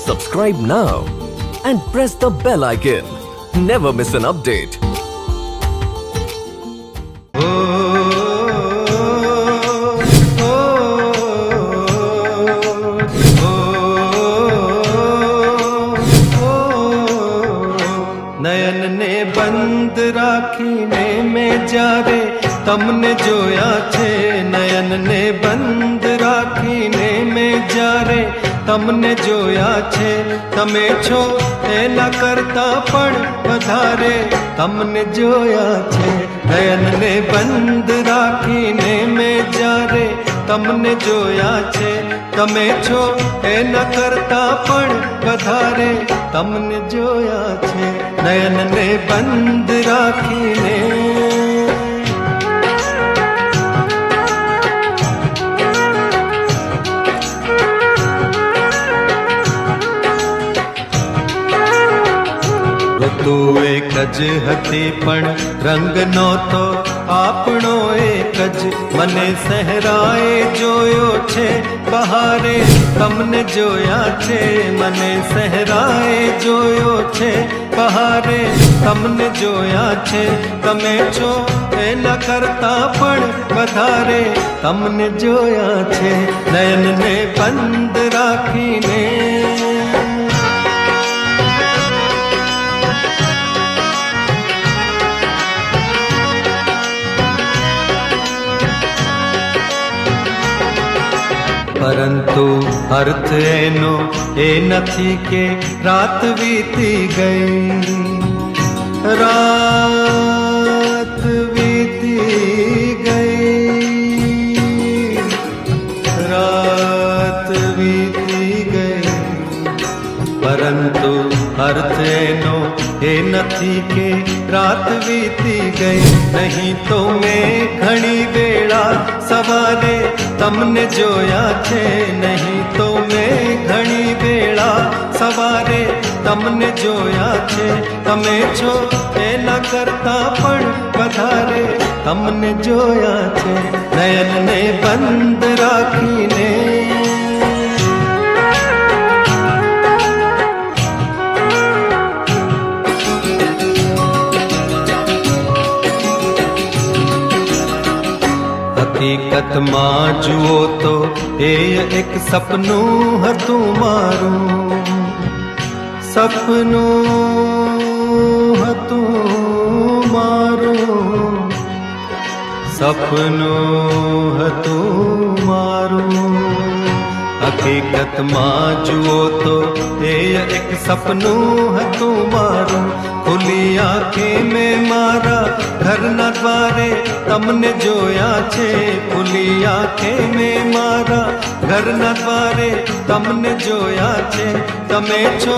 Subscribe now and press the bell icon. Never miss an update. નયન ને બંધ રાખીને મેં જ્યારે તમને જોયા છે, નયન ને બંધ રાખીને મેં જ્યારે તમને જોયા છે, તમે છો એના કરતા પણ વધારે તમને જોયા છે. નયન ને બંધ રાખીને મેં જ્યારે તમને જોયા છે, તમે છો એના કરતા પણ વધારે તમને જોયા છે. નયન ને બંધ રાખીને ઋતુ એક જ હતી પણ રંગ નહોતો આપણો એક જ. મને સહેરાએ જોયો છે બહારે તમને જોયા છે, મને સહેરાએ જોયો છે બહારે તમને જોયા છે, તમે છો એના કરતા પણ વધારે તમને જોયા છે. નયન ને બંધ રાખીને પરંતુ અર્થ એનો એ નથી કે રાત વીતી ગઈ, રાત વીતી ગઈ, રાત વીતી ગઈ. પરંતુ અર્થ એનો એ નથી કે રાત વીતી ગઈ. નહીં તો મેં ઘણી વેળા સવારે તમને જોયા છે, નહીં તો મેં ઘણી વેળા સવારે તમને જોયા છે, તમે છો એના કરતા પણ વધારે તમને જોયા છે. નયન ને બંધ રાખીને હકીકતમાં જુઓ તો એ એક સપનું હતું મારું, સપનું હતું મારું, સપનું હતું મારું. હકીકતમાં જુઓ તો એ એક સપનું હતું મારું. ખુલી આંખે મેં મારા ઘરના દ્વારે તમને જોયા છે, ખુલી આંખે મેં મારા ઘરના દ્વારે તમને જોયા છે, તમે છો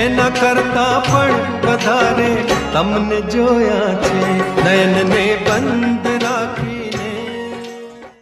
એના કરતા પણ વધારે તમને જોયા છે. નયન ને બંધ